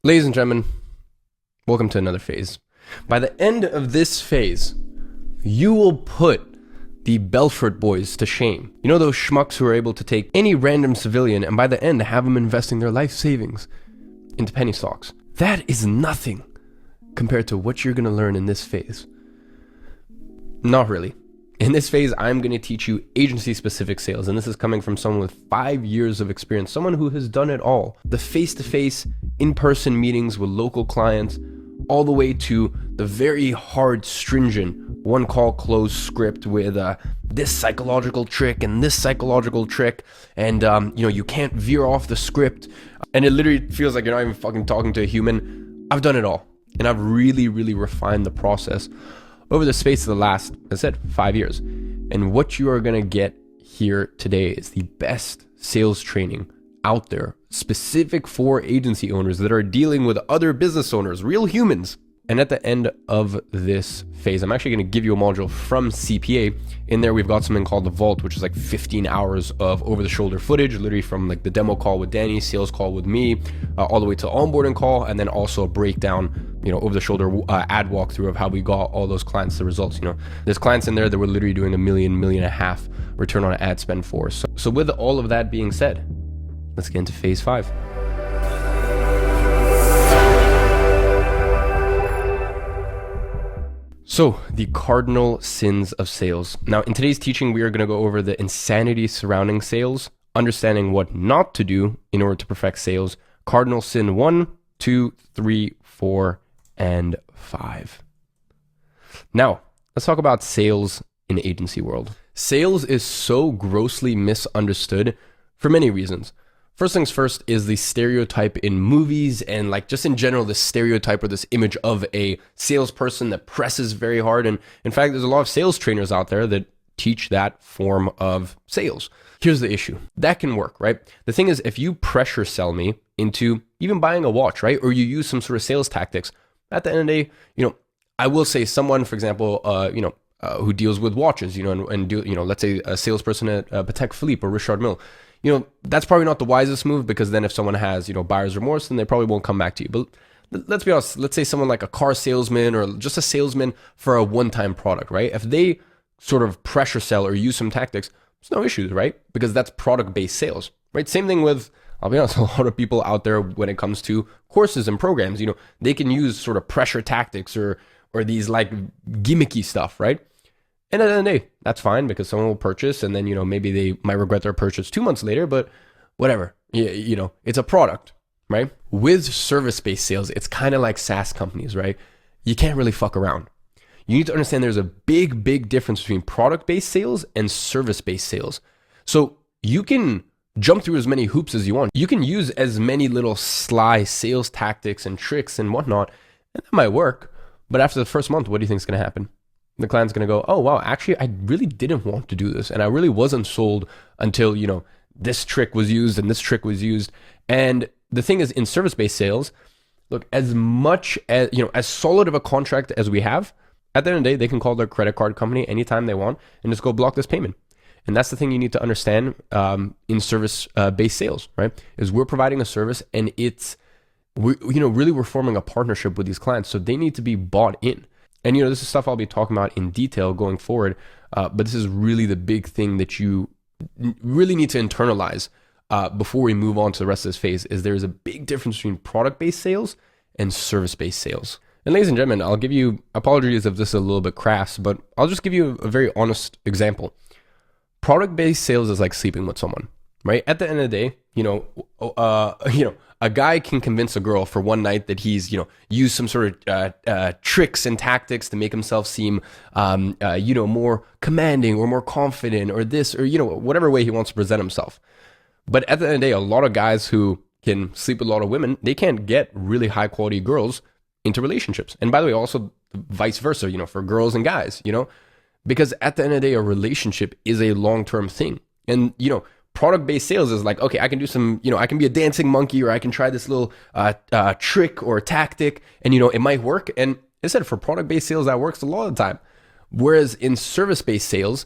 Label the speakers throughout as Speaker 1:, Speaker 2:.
Speaker 1: Ladies and gentlemen, welcome to another phase. By the end of this phase, you will put the Belfort boys to shame. You know those schmucks who are able to take any random civilian and by the end have them investing their life savings into penny stocks. That is nothing compared to what you're going to learn in this phase. Not really. In this phase, I'm going to teach you agency-specific sales, and this is coming from someone with 5 years of experience, someone who has done it all. The face-to-face, in-person meetings with local clients, all the way to the very hard, stringent one-call close script with this psychological trick and this psychological trick, and you can't veer off the script, and it literally feels like you're not even fucking talking to a human. I've done it all, and I've really, really refined the process over the space of the last, as I said, 5 years. And what you are going to get here today is the best sales training out there, specific for agency owners that are dealing with other business owners, real humans. And at the end of this phase, I'm actually going to give you a module from CPA. In there, we've got something called the Vault, which is like 15 hours of over-the-shoulder footage, literally from like the demo call with Danny, sales call with me, all the way to onboarding call, and then also a breakdown, over-the-shoulder ad walkthrough of how we got all those clients the results. There's clients in there that we're literally doing $1 million, $1.5 million return on ad spend for. So with all of that being said, let's get into phase 5. So, the cardinal sins of sales. Now, in today's teaching, we are going to go over the insanity surrounding sales, understanding what not to do in order to perfect sales. Cardinal sin 1, 2, 3, 4, and 5. Now, let's talk about sales in the agency world. Sales is so grossly misunderstood for many reasons. First things first is the stereotype in movies and like just in general, the stereotype or this image of a salesperson that presses very hard. And in fact, there's a lot of sales trainers out there that teach that form of sales. Here's the issue. That can work, right? The thing is, if you pressure sell me into even buying a watch, right? Or you use some sort of sales tactics, at the end of the day, I will say someone, for example, who deals with watches, let's say a salesperson at Patek Philippe or Richard Mille, that's probably not the wisest move, because then if someone has, buyer's remorse, then they probably won't come back to you. But let's be honest, let's say someone like a car salesman or just a salesman for a one-time product, right? If they sort of pressure sell or use some tactics, there's no issues, right? Because that's product-based sales, right? Same thing with, I'll be honest, a lot of people out there when it comes to courses and programs, they can use sort of pressure tactics or these like gimmicky stuff, right? And at the end of the day, that's fine, because someone will purchase and then, maybe they might regret their purchase 2 months later, but whatever, it's a product, right? With service-based sales, it's kind of like SaaS companies, right? You can't really fuck around. You need to understand there's a big, big difference between product-based sales and service-based sales. So you can jump through as many hoops as you want. You can use as many little sly sales tactics and tricks and whatnot, and that might work. But after the first month, what do you think is going to happen? The client's going to go, oh, wow, actually, I really didn't want to do this. And I really wasn't sold until, this trick was used and this trick was used. And the thing is, in service-based sales, look, as much as, as solid of a contract as we have, at the end of the day, they can call their credit card company anytime they want and just go block this payment. And that's the thing you need to understand in service-based sales, right? Is we're providing a service, and we're forming a partnership with these clients. So they need to be bought in. And, this is stuff I'll be talking about in detail going forward. But this is really the big thing that you really need to internalize before we move on to the rest of this phase, is there's a big difference between product-based sales and service-based sales. And ladies and gentlemen, I'll give you, apologies if this is a little bit crass, but I'll just give you a very honest example. Product-based sales is like sleeping with someone, right? At the end of the day, a guy can convince a girl for one night that he's, used some sort of tricks and tactics to make himself seem, more commanding or more confident or this or, whatever way he wants to present himself. But at the end of the day, a lot of guys who can sleep with a lot of women, they can't get really high quality girls into relationships. And by the way, also vice versa, for girls and guys, because at the end of the day, a relationship is a long-term thing. And, product-based sales is like, okay, I can do some, I can be a dancing monkey, or I can try this little trick or tactic, and, it might work. And as I said, for product-based sales, that works a lot of the time. Whereas in service-based sales,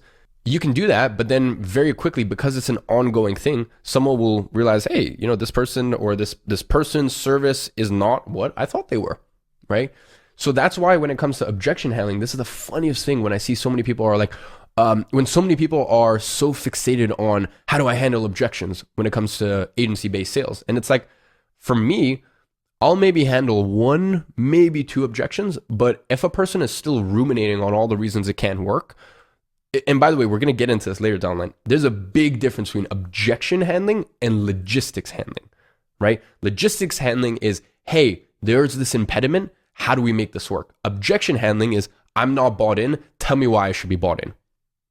Speaker 1: You can do that, but then very quickly, because it's an ongoing thing, someone will realize, hey, this person or this person's service is not what I thought they were, right? So that's why when it comes to objection handling, this is the funniest thing when I see so many people are like, when so many people are so fixated on how do I handle objections when it comes to agency-based sales. And it's like, for me, I'll maybe handle one, maybe two objections, but if a person is still ruminating on all the reasons it can't work, and by the way, we're going to get into this later down the line, there's a big difference between objection handling and logistics handling, right? Logistics handling is, hey, there's this impediment. How do we make this work? Objection handling is, I'm not bought in. Tell me why I should be bought in,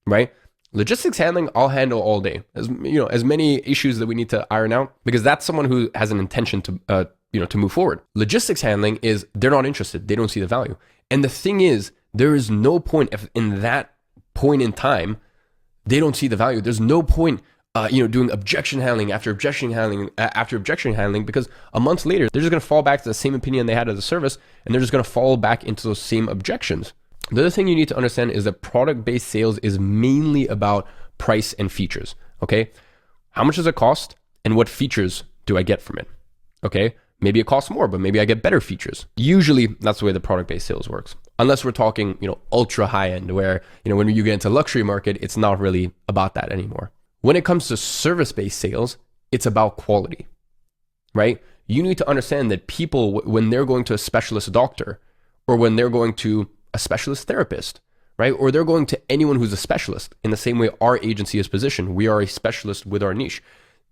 Speaker 1: right? Logistics handling, I'll handle all day. As many issues that we need to iron out, because that's someone who has an intention to move forward. Logistics handling is, they're not interested. They don't see the value. And the thing is, there is no point if in that point in time, they don't see the value. There's no point, doing objection handling after objection handling after objection handling, because a month later, they're just going to fall back to the same opinion they had of the service, and they're just going to fall back into those same objections. The other thing you need to understand is that product-based sales is mainly about price and features, okay? How much does it cost, and what features do I get from it, okay? Maybe it costs more, but maybe I get better features. Usually, that's the way the product-based sales works. Unless we're talking, ultra high end, where, when you get into luxury market, it's not really about that anymore. When it comes to service-based sales, it's about quality, right? You need to understand that people, when they're going to a specialist doctor, or when they're going to a specialist therapist, right? Or they're going to anyone who's a specialist, in the same way our agency is positioned. We are a specialist with our niche.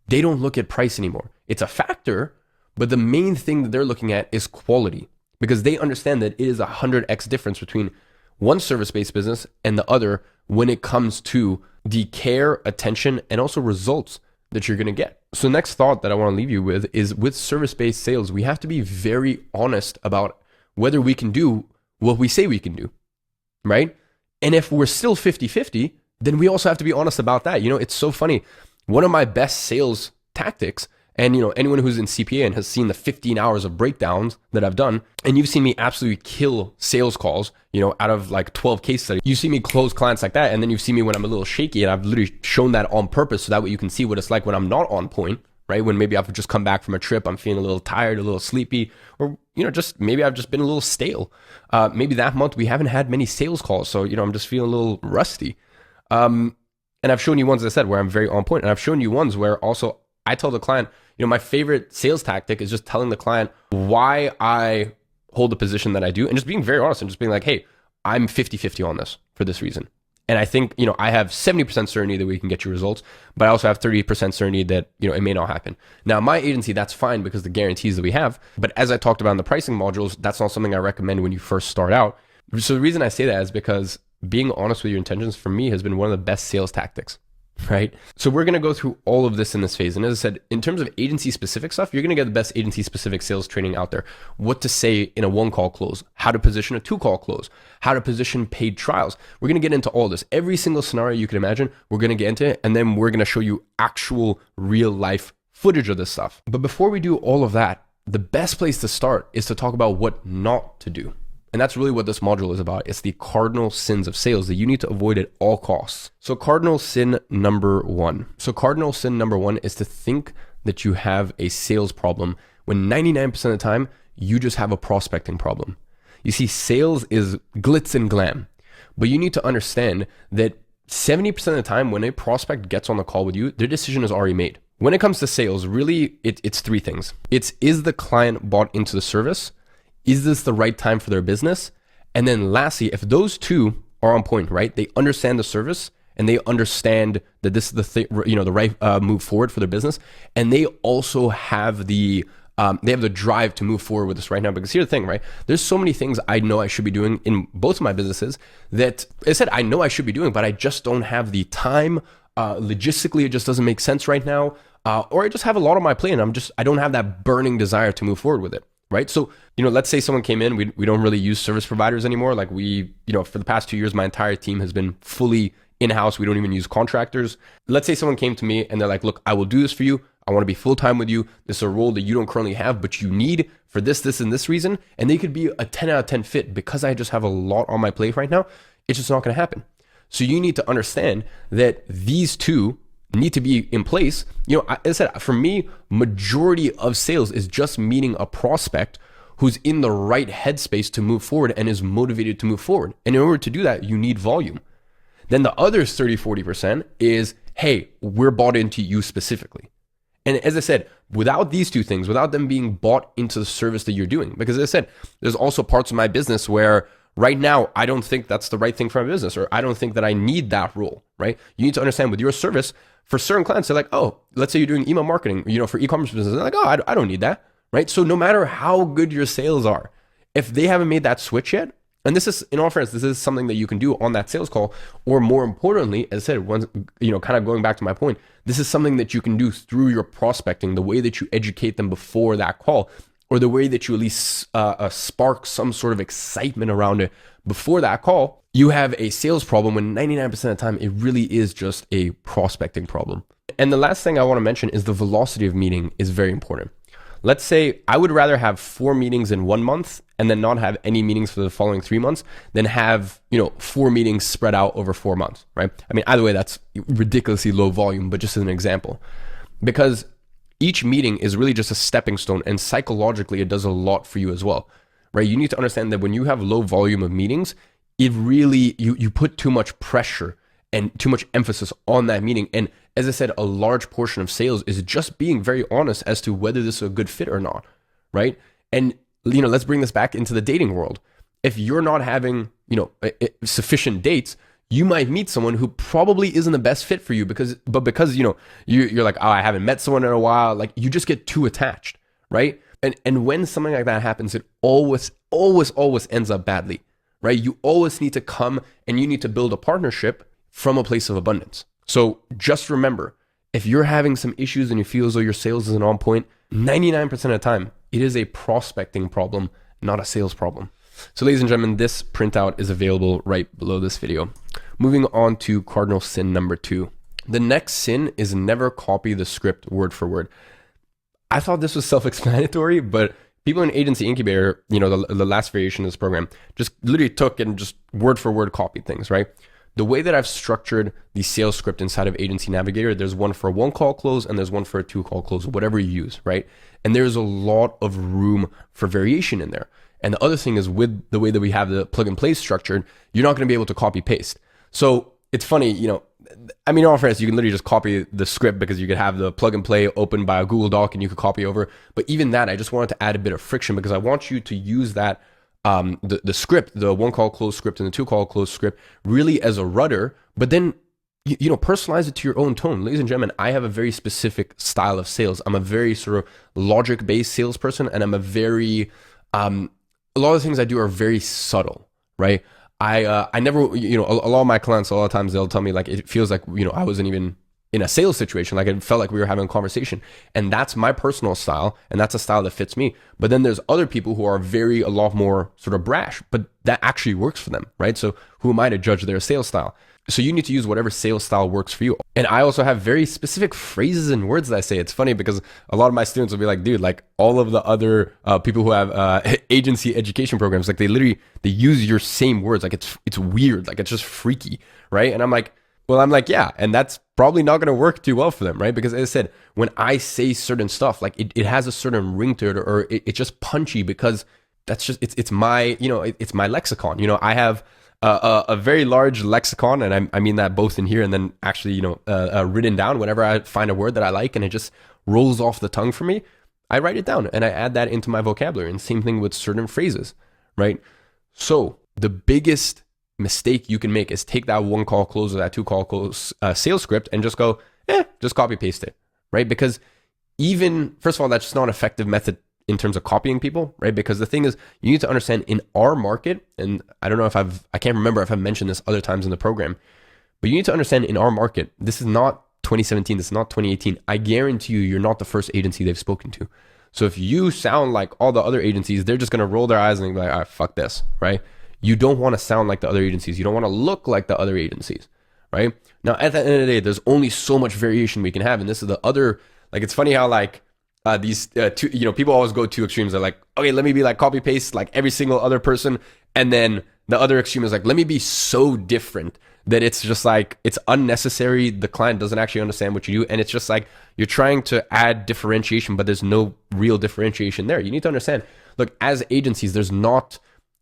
Speaker 1: They don't look at price anymore. It's a factor, but the main thing that they're looking at is quality, because they understand that it is 100x difference between one service-based business and the other when it comes to the care, attention, and also results that you're going to get. So next thought that I want to leave you with is, with service-based sales, we have to be very honest about whether we can do what we say we can do, right? And if we're still 50-50, then we also have to be honest about that. It's so funny. One of my best sales tactics, and anyone who's in CPA and has seen the 15 hours of breakdowns that I've done, and you've seen me absolutely kill sales calls, out of like 12 case studies, you see me close clients like that, and then you see me when I'm a little shaky, and I've literally shown that on purpose so that way you can see what it's like when I'm not on point, right? When maybe I've just come back from a trip, I'm feeling a little tired, a little sleepy, or just maybe I've just been a little stale. Maybe that month we haven't had many sales calls, so I'm just feeling a little rusty. And I've shown you ones, as I said, where I'm very on point, and I've shown you ones where also I tell the client, my favorite sales tactic is just telling the client why I hold the position that I do, and just being very honest and just being like, hey, I'm 50-50 on this for this reason. And I think, I have 70% certainty that we can get you results, but I also have 30% certainty that, it may not happen. Now, my agency, that's fine because the guarantees that we have. But as I talked about in the pricing modules, that's not something I recommend when you first start out. So the reason I say that is because being honest with your intentions for me has been one of the best sales tactics, right? So we're going to go through all of this in this phase. And as I said, in terms of agency specific stuff, you're going to get the best agency specific sales training out there. What to say in a 1-call close, how to position a 2-call close, how to position paid trials. We're going to get into all this. Every single scenario you can imagine, we're going to get into it. And then we're going to show you actual real life footage of this stuff. But before we do all of that, the best place to start is to talk about what not to do. And that's really what this module is about. It's the cardinal sins of sales that you need to avoid at all costs. So cardinal sin number one. Is to think that you have a sales problem when 99% of the time, you just have a prospecting problem. You see, sales is glitz and glam, but you need to understand that 70% of the time when a prospect gets on the call with you, their decision is already made. When it comes to sales, really, it's three things. Is the client bought into the service? Is this the right time for their business? And then lastly, if those two are on point, right? They understand the service and they understand that this is the right move forward for their business. And they also have the drive to move forward with this right now. Because here's the thing, right? There's so many things I know I should be doing in both of my businesses that I said, I know I should be doing, but I just don't have the time. Logistically, it just doesn't make sense right now. Or I just have a lot on my plate and I don't have that burning desire to move forward with it. Right. So, let's say someone came in, we don't really use service providers anymore. Like for the past 2 years, my entire team has been fully in-house. We don't even use contractors. Let's say someone came to me and they're like, look, I will do this for you. I want to be full-time with you. This is a role that you don't currently have, but you need for this, and this reason. And they could be a 10 out of 10 fit because I just have a lot on my plate right now. It's just not going to happen. So you need to understand that these two need to be in place. You know, as I said, for me, majority of sales is just meeting a prospect who's in the right headspace to move forward and is motivated to move forward. And in order to do that, you need volume. Then the other 30, 40% is, hey, we're bought into you specifically. And as I said, without these two things, without them being bought into the service that you're doing, because as I said, there's also parts of my business where right now, I don't think that's the right thing for my business, or I don't think that I need that role, right? You need to understand with your service, for certain clients, they're like, oh, let's say you're doing email marketing, you know, for e-commerce business. They're like, oh, I don't need that, right? So no matter how good your sales are, if they haven't made that switch yet, and this is, in all fairness, this is something that you can do on that sales call, or more importantly, as I said, once, you know, kind of going back to my point, this is something that you can do through your prospecting, the way that you educate them before that call, or the way that you at least spark some sort of excitement around it before that call. You have a sales problem when 99% of the time, it really is just a prospecting problem. And the last thing I want to mention is the velocity of meeting is very important. Let's say I would rather have 4 meetings in 1 month and then not have any meetings for the following 3 months than have, you know, 4 meetings spread out over 4 months, right? I mean, either way, that's ridiculously low volume, but just as an example, because each meeting is really just a stepping stone, and psychologically it does a lot for you as well, right? You need to understand that when you have low volume of meetings, it really, you put too much pressure and too much emphasis on that meeting. And as I said, a large portion of sales is just being very honest as to whether this is a good fit or not, right? And, you know, let's bring this back into the dating world. If you're not having, you know, sufficient dates, you might meet someone who probably isn't the best fit for you because you know, you're like, oh, I haven't met someone in a while. Like, you just get too attached, right? And when something like that happens, it always ends up badly, right? You always need to come and you need to build a partnership from a place of abundance. So just remember, if you're having some issues and you feel as though your sales isn't on point, 99% of the time, it is a prospecting problem, not a sales problem. So ladies and gentlemen, this printout is available right below this video. Moving on to cardinal sin number 2. The next sin is never copy the script word for word. I thought this was self-explanatory, but people in Agency Incubator, you know, the last variation of this program, just literally took and just word for word copied things, right? The way that I've structured the sales script inside of Agency Navigator, there's one for a 1-call close and there's one for a 2-call close, whatever you use, right? And there's a lot of room for variation in there. And the other thing is, with the way that we have the plug and play structured, you're not going to be able to copy paste. So it's funny, you know, I mean, in all fairness, you can literally just copy the script because you could have the plug and play open by a Google Doc and you could copy over. But even that, I just wanted to add a bit of friction because I want you to use that, the script, the 1-call close script and the 2-call close script really as a rudder, but then, you know, personalize it to your own tone. Ladies and gentlemen, I have a very specific style of sales. I'm a very sort of logic-based salesperson, and I'm a very, a lot of the things I do are very subtle, right? I never, you know, a lot of my clients, a lot of times they'll tell me like, it feels like, you know, I wasn't even in a sales situation. Like, it felt like we were having a conversation, and that's my personal style. And that's a style that fits me. But then there's other people who are a lot more sort of brash, but that actually works for them, right? So who am I to judge their sales style? So you need to use whatever sales style works for you. And I also have very specific phrases and words that I say. It's funny because a lot of my students will be like, dude, like all of the other people who have agency education programs, like they use your same words. Like it's weird. Like it's just freaky, right? And I'm like, yeah. And that's probably not going to work too well for them, right? Because as I said, when I say certain stuff, like it has a certain ring to it, or it's just punchy because that's just, it's my, you know, it's my lexicon. You know, I have a very large lexicon, and I mean that both in here and then actually, you know, written down. Whenever I find a word that I like and it just rolls off the tongue for me, I write it down and I add that into my vocabulary. And same thing with certain phrases, right? So the biggest mistake you can make is take that 1-call close or that 2-call close sales script and just go, just copy paste it, right? Because even, first of all, that's just not an effective method in terms of copying people, right? Because the thing is, you need to understand in our market, and I don't know if I can't remember if I've mentioned this other times in the program, but you need to understand in our market, this is not 2017, this is not 2018. I guarantee you're not the first agency they've spoken to. So if you sound like all the other agencies, they're just going to roll their eyes and be like, all right, fuck this, right? You don't want to sound like the other agencies. You don't want to look like the other agencies, right? Now, at the end of the day, there's only so much variation we can have. And this is the other, like, it's funny how like, these two, you know, people always go to extremes. They're like, okay, let me be like copy paste like every single other person, and then the other extreme is like, let me be so different that it's just like, it's unnecessary. The client doesn't actually understand what you do. And it's just like, you're trying to add differentiation, but there's no real differentiation there. You need to understand, look, as agencies, there's not,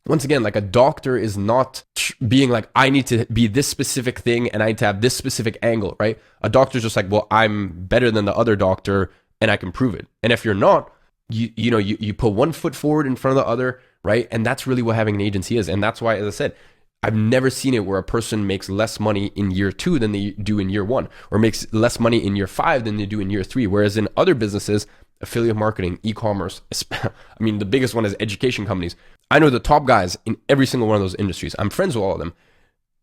Speaker 1: once again, like a doctor is not being like, I need to be this specific thing and I need to have this specific angle, right? A doctor's just like, well, I'm better than the other doctor and I can prove it. And if you're not, you put one foot forward in front of the other, right? And that's really what having an agency is. And that's why, as I said, I've never seen it where a person makes less money in year 2 than they do in year 1, or makes less money in year 5 than they do in year 3. Whereas in other businesses, affiliate marketing, e-commerce, I mean, the biggest one is education companies. I know the top guys in every single one of those industries. I'm friends with all of them.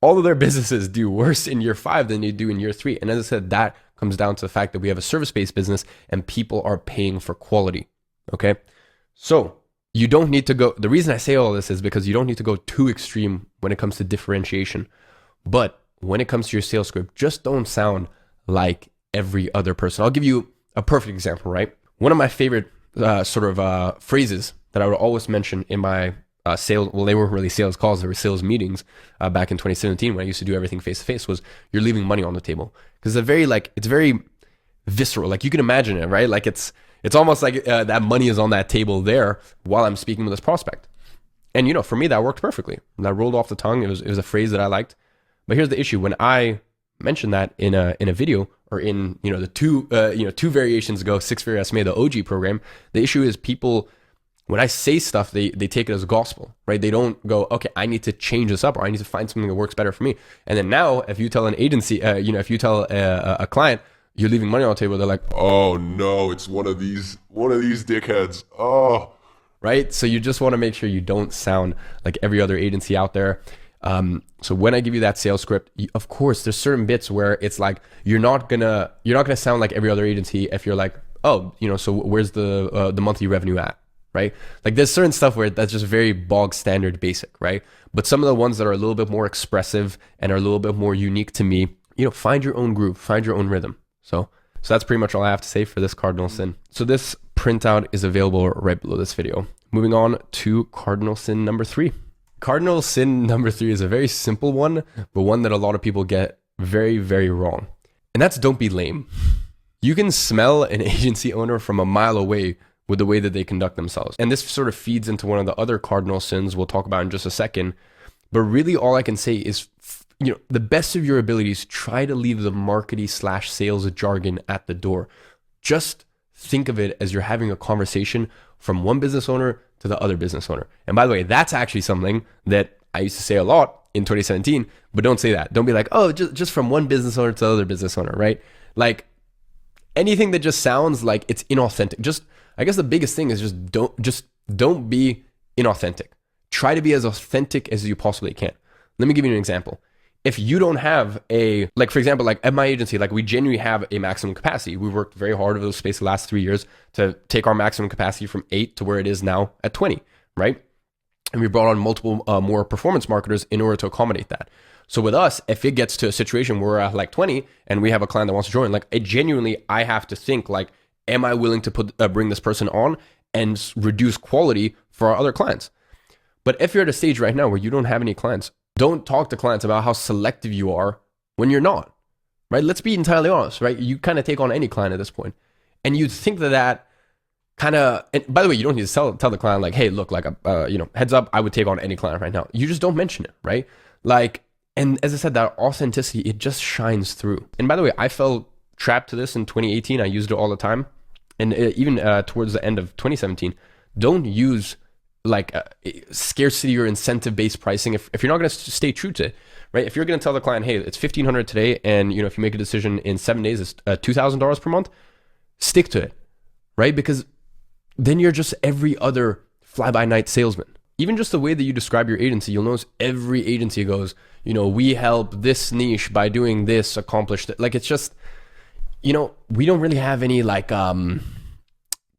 Speaker 1: All of their businesses do worse in year 5 than they do in year 3. And as I said, that comes down to the fact that we have a service-based business and people are paying for quality. Okay. So you don't need to go, the reason I say all this is because you don't need to go too extreme when it comes to differentiation. But when it comes to your sales script, just don't sound like every other person. I'll give you a perfect example, right? One of my favorite phrases that I would always mention in my sales, well, they weren't really sales calls, they were sales meetings back in 2017 when I used to do everything face-to-face, was you're leaving money on the table. Because it's very visceral. Like you can imagine it, right? Like it's almost like that money is on that table there while I'm speaking with this prospect. And for me, that worked perfectly. That rolled off the tongue. It was a phrase that I liked. But here's the issue. When I mentioned that in a video, or in the two variations ago, 6-figure SMA, the OG program, the issue is people, when I say stuff, they take it as gospel, right? They don't go, okay, I need to change this up, or I need to find something that works better for me. And then now, if you tell an agency, if you tell a client, you're leaving money on the table, they're like, oh no, it's one of these dickheads. Oh, right. So you just want to make sure you don't sound like every other agency out there. So when I give you that sales script, of course, there's certain bits where it's like, you're not gonna sound like every other agency if you're like, oh, so where's the monthly revenue at, right? Like there's certain stuff where that's just very bog standard basic, right? But some of the ones that are a little bit more expressive and are a little bit more unique to me, find your own groove, find your own rhythm. So that's pretty much all I have to say for this cardinal sin. So this printout is available right below this video. Moving on to cardinal sin number 3. Cardinal sin number 3 is a very simple one, but one that a lot of people get very, very wrong. And that's don't be lame. You can smell an agency owner from a mile away with the way that they conduct themselves. And this sort of feeds into one of the other cardinal sins we'll talk about in just a second. But really all I can say is, the best of your abilities, try to leave the markety/sales jargon at the door. Just think of it as you're having a conversation from one business owner to the other business owner. And by the way, that's actually something that I used to say a lot in 2017, but don't say that. Don't be like, oh, just from one business owner to the other business owner, right? Like anything that just sounds like it's inauthentic. I guess the biggest thing is don't be inauthentic. Try to be as authentic as you possibly can. Let me give you an example. If you don't have for example, like at my agency, like we genuinely have a maximum capacity. We worked very hard over the space of the last 3 years to take our maximum capacity from 8 to where it is now at 20, right? And we brought on multiple more performance marketers in order to accommodate that. So with us, if it gets to a situation where we're at like 20 and we have a client that wants to join, like I have to think like, am I willing to bring this person on and reduce quality for our other clients? But if you're at a stage right now where you don't have any clients, don't talk to clients about how selective you are when you're not, right? Let's be entirely honest, right? You kind of take on any client at this point. And you'd think that kind of, and by the way, you don't need to tell the client like, hey, look, like, heads up, I would take on any client right now. You just don't mention it, right? Like, and as I said, that authenticity, it just shines through. And by the way, I fell trapped to this in 2018. I used it all the time. And even towards the end of 2017, don't use like scarcity or incentive-based pricing if you're not going to stay true to it, right? If you're going to tell the client, hey, it's $1,500 today, and if you make a decision in 7 days, it's $2,000 per month, stick to it, right? Because then you're just every other fly-by-night salesman. Even just the way that you describe your agency, you'll notice every agency goes, we help this niche by doing this, accomplish that. Like it's just, we don't really have any like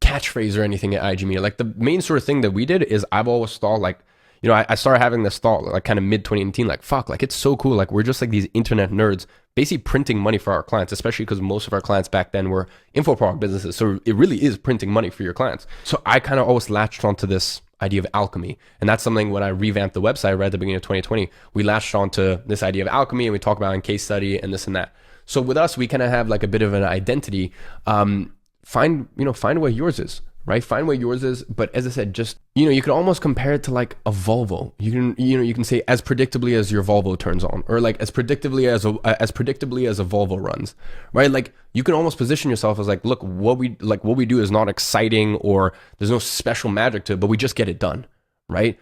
Speaker 1: catchphrase or anything at IG Media. Like the main sort of thing that we did is I've always thought like, I started having this thought like kind of mid 2018, like fuck, like it's so cool. Like we're just like these internet nerds basically printing money for our clients, especially because most of our clients back then were info product businesses. So it really is printing money for your clients. So I kind of always latched onto this idea of alchemy. And that's something when I revamped the website right at the beginning of 2020, we latched onto this idea of alchemy and we talk about in case study and this and that. So with us, we kind of have like a bit of an identity. Find what yours is, right? Find what yours is. But as I said, just, you can almost compare it to like a Volvo. You can say as predictably as your Volvo turns on, or like as predictably as a Volvo runs, right? Like you can almost position yourself as like, look, what we do is not exciting or there's no special magic to it, but we just get it done, right?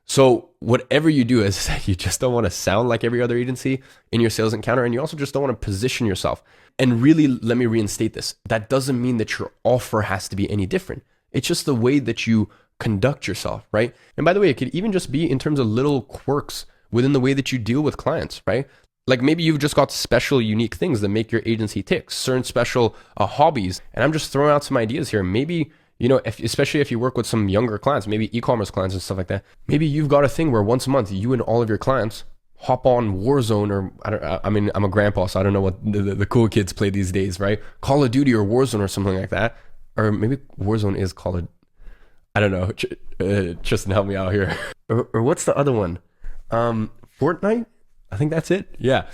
Speaker 1: So whatever you do, as I said, you just don't want to sound like every other agency in your sales encounter, and you also just don't want to position yourself. And really, let me reinstate this. That doesn't mean that your offer has to be any different. It's just the way that you conduct yourself, right? And by the way, it could even just be in terms of little quirks within the way that you deal with clients, right? Like maybe you've just got special, unique things that make your agency tick, certain special hobbies. And I'm just throwing out some ideas here. Maybe, especially if you work with some younger clients, maybe e-commerce clients and stuff like that, maybe you've got a thing where once a month, you and all of your clients hop on Warzone, or I'm a grandpa, so I don't know what the cool kids play these days, right? Call of Duty or Warzone or something like that. Or maybe Warzone is Call of, I don't know. Tristan, help me out here. Or what's the other one? Fortnite? I think that's it. Yeah.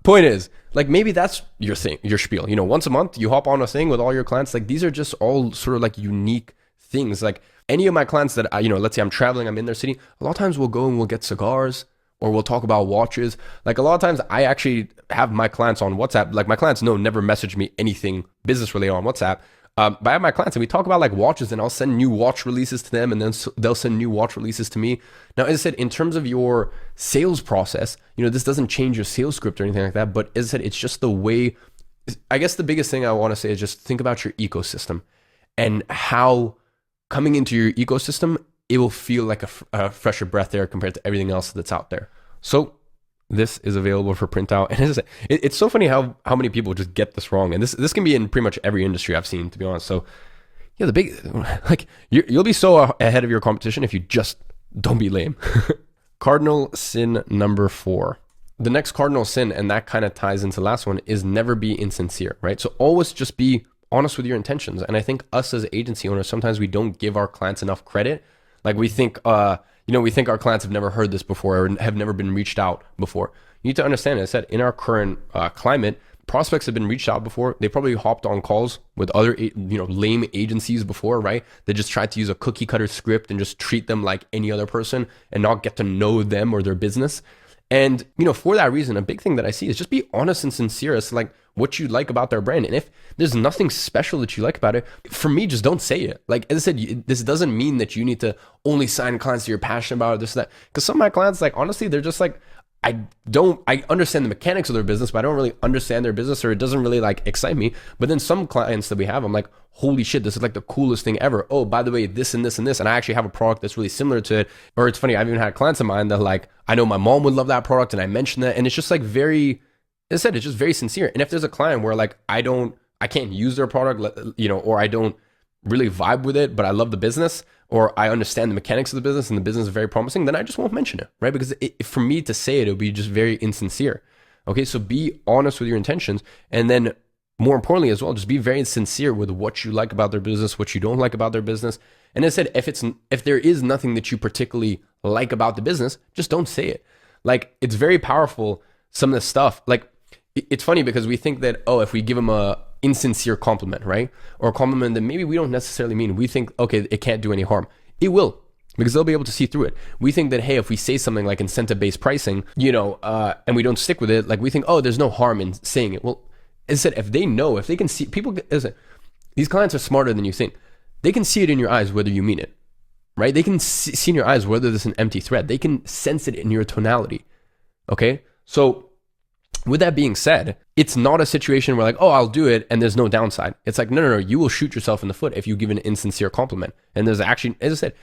Speaker 1: Point is, like maybe that's your thing, your spiel. Once a month you hop on a thing with all your clients. Like these are just all sort of like unique things. Like any of my clients that let's say I'm traveling, I'm in their city. A lot of times we'll go and we'll get cigars, or we'll talk about watches. Like a lot of times I actually have my clients on WhatsApp. Like my clients never message me anything business related on WhatsApp. But I have my clients and we talk about like watches, and I'll send new watch releases to them, and then they'll send new watch releases to me. Now, as I said, in terms of your sales process, this doesn't change your sales script or anything like that. But as I said, it's just the way, I guess the biggest thing I want to say is just think about your ecosystem and how coming into your ecosystem, it will feel like a fresher breath there compared to everything else that's out there. So this is available for printout. And it's so funny how many people just get this wrong. And this can be in pretty much every industry I've seen, to be honest. So yeah, you'll be so ahead of your competition if you just don't be lame. Cardinal sin number 4. The next cardinal sin, and that kind of ties into the last one, is never be insincere, right? So always just be honest with your intentions. And I think us as agency owners, sometimes we don't give our clients enough credit. Like we think, we think our clients have never heard this before or have never been reached out before. You need to understand, as I said, in our current climate, prospects have been reached out before. They probably hopped on calls with other, lame agencies before, right? They just tried to use a cookie cutter script and just treat them like any other person and not get to know them or their business. And, for that reason, a big thing that I see is just be honest and sincere as to like what you like about their brand. And if there's nothing special that you like about it, for me, just don't say it. Like, as I said, this doesn't mean that you need to only sign clients that you're passionate about or this, that. Because some of my clients, like, honestly, they're just like, I understand the mechanics of their business, but I don't really understand their business, or it doesn't really like excite me. But then some clients that we have, I'm like, holy shit, this is like the coolest thing ever. Oh, by the way, this and this and this. And I actually have a product that's really similar to it. Or it's funny, I've even had clients of mine that like, I know my mom would love that product and I mentioned that. And it's just like very, as I said, it's just very sincere. And if there's a client where like, I can't use their product, or I don't really vibe with it, but I love the business, or I understand the mechanics of the business and the business is very promising, then I just won't mention it, right? Because for me to say it would be just very insincere. Okay, so be honest with your intentions. And then more importantly as well, just be very sincere with what you like about their business, what you don't like about their business. And as I said, if there is nothing that you particularly like about the business, just don't say it. Like, it's very powerful, some of the stuff. Like, it's funny because we think that, if we give them a insincere compliment, right? Or a compliment that maybe we don't necessarily mean. We think, okay, it can't do any harm. It will, because they'll be able to see through it. We think that, hey, if we say something like incentive-based pricing, and we don't stick with it, like we think, there's no harm in saying it. Well, as I said, if they can see, these clients are smarter than you think. They can see it in your eyes whether you mean it, right? They can see in your eyes whether there's an empty threat. They can sense it in your tonality, okay? So with that being said, it's not a situation where like, I'll do it and there's no downside. It's like, no, you will shoot yourself in the foot if you give an insincere compliment. And there's actually, as I said,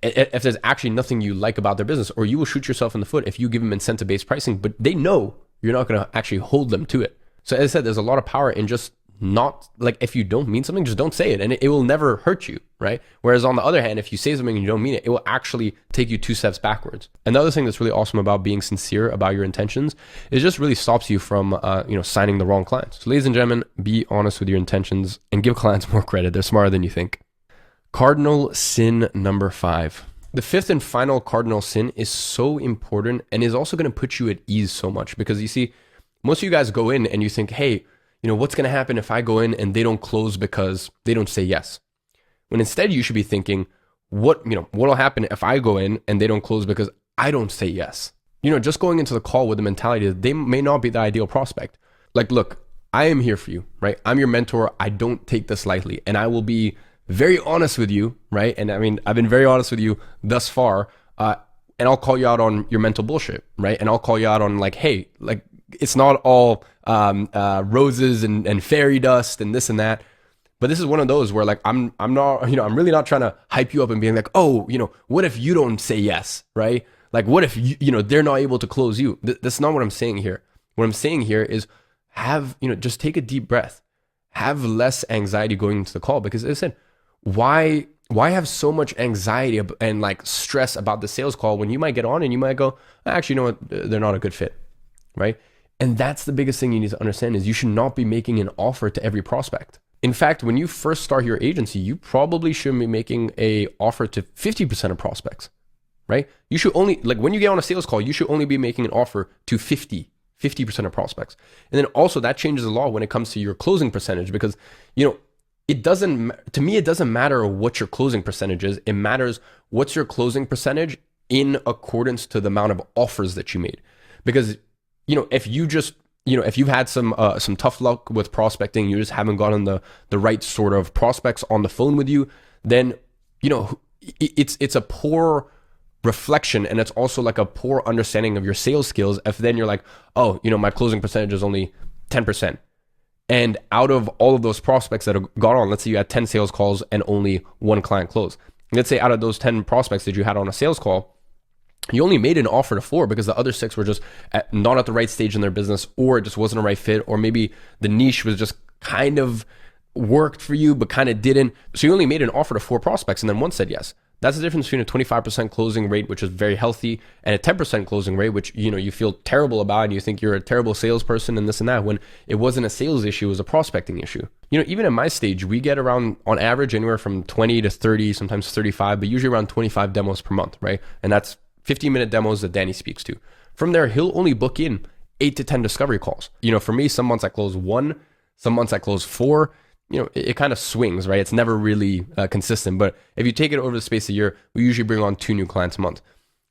Speaker 1: if there's actually nothing you like about their business, or you will shoot yourself in the foot if you give them incentive-based pricing, but they know you're not going to actually hold them to it. So as I said, there's a lot of power in just not, like, if you don't mean something, just don't say it, and it will never hurt you, right? Whereas on the other hand, if you say something and you don't mean it, it will actually take you 2 steps backwards. Another thing that's really awesome about being sincere about your intentions is just really stops you from, signing the wrong clients. So ladies and gentlemen, be honest with your intentions and give clients more credit. They're smarter than you think. Cardinal sin number 5. The fifth and final cardinal sin is so important and is also going to put you at ease so much, because you see, most of you guys go in and you think, hey, what's going to happen if I go in and they don't close because they don't say yes? When instead you should be thinking, what'll happen if I go in and they don't close because I don't say yes? Just going into the call with the mentality that they may not be the ideal prospect. Like, look, I am here for you, right? I'm your mentor. I don't take this lightly, and I will be very honest with you, right? And I mean, I've been very honest with you thus far, and I'll call you out on your mental bullshit, right? And I'll call you out on like, hey, like it's not all roses and fairy dust and this and that. But this is one of those where like I'm not, I'm really not trying to hype you up and being like, oh, what if you don't say yes, right? Like, what if they're not able to close you? That's not what I'm saying here. What I'm saying here is just take a deep breath, have less anxiety going into the call, because as I said, why have so much anxiety and like stress about the sales call when you might get on and you might go, actually, you know what, they're not a good fit, right? And that's the biggest thing you need to understand is you should not be making an offer to every prospect. In fact, when you first start your agency, you probably shouldn't be making a offer to 50% of prospects, right? You should only, like when you get on a sales call, you should only be making an offer to 50% of prospects. And then also that changes the law when it comes to your closing percentage, because, it doesn't matter what your closing percentage is. It matters what's your closing percentage in accordance to the amount of offers that you made. Because, if you just, if you've had some tough luck with prospecting, you just haven't gotten the right sort of prospects on the phone with you, then, it's a poor reflection, and it's also like a poor understanding of your sales skills if then you're like, oh, my closing percentage is only 10%. And out of all of those prospects that have got on, let's say you had 10 sales calls and only one client closed. Let's say out of those 10 prospects that you had on a sales call, you only made an offer to 4 because the other 6 were just not at the right stage in their business, or it just wasn't a right fit, or maybe the niche was just kind of worked for you but kind of didn't. So you only made an offer to 4 prospects and then one said yes. That's the difference between a 25% closing rate, which is very healthy, and a 10% closing rate, which, you feel terrible about and you think you're a terrible salesperson and this and that, when it wasn't a sales issue, it was a prospecting issue. Even at my stage, we get around, on average, anywhere from 20 to 30, sometimes 35, but usually around 25 demos per month, right? And that's 15-minute demos that Danny speaks to. From there, he'll only book in 8 to 10 discovery calls. For me, some months I close 1, some months I close 4. It kind of swings, right? It's never really consistent. But if you take it over the space of a year, we usually bring on 2 new clients a month.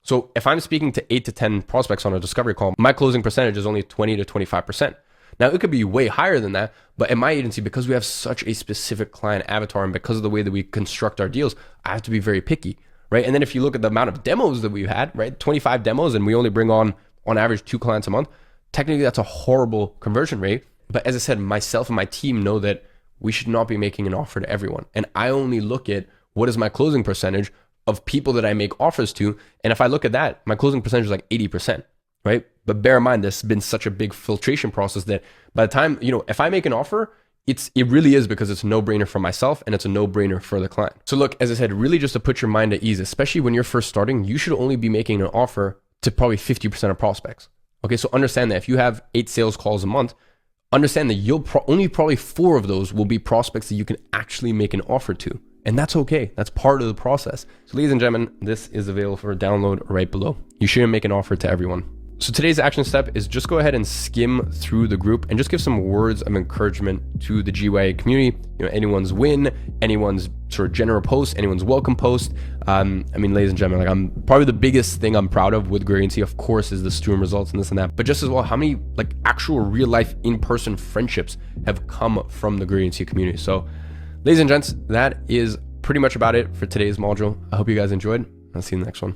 Speaker 1: So if I'm speaking to 8 to 10 prospects on a discovery call, my closing percentage is only 20 to 25%. Now, it could be way higher than that, but in my agency, because we have such a specific client avatar and because of the way that we construct our deals, I have to be very picky, right? And then if you look at the amount of demos that we've had, right? 25 demos, and we only bring on average 2 clients a month. Technically, that's a horrible conversion rate. But as I said, myself and my team know that we should not be making an offer to everyone. And I only look at what is my closing percentage of people that I make offers to. And if I look at that, my closing percentage is like 80%, right? But bear in mind, there's been such a big filtration process that by the time, if I make an offer, it really is because it's a no-brainer for myself and it's a no-brainer for the client. So look, as I said, really just to put your mind at ease, especially when you're first starting, you should only be making an offer to probably 50% of prospects. Okay, so understand that if you have 8 sales calls a month, understand that you'll only probably 4 of those will be prospects that you can actually make an offer to. And that's okay. That's part of the process. So ladies and gentlemen, this is available for download right below. You shouldn't make an offer to everyone. So today's action step is just go ahead and skim through the group and just give some words of encouragement to the GYA community. Anyone's win, anyone's sort of general post, anyone's welcome post. Ladies and gentlemen, I'm probably the biggest thing I'm proud of with Gradiency, of course, is the Sturm results and this and that. But just as well, how many actual real life in-person friendships have come from the Gradiency community. So ladies and gents, that is pretty much about it for today's module. I hope you guys enjoyed. I'll see you in the next one.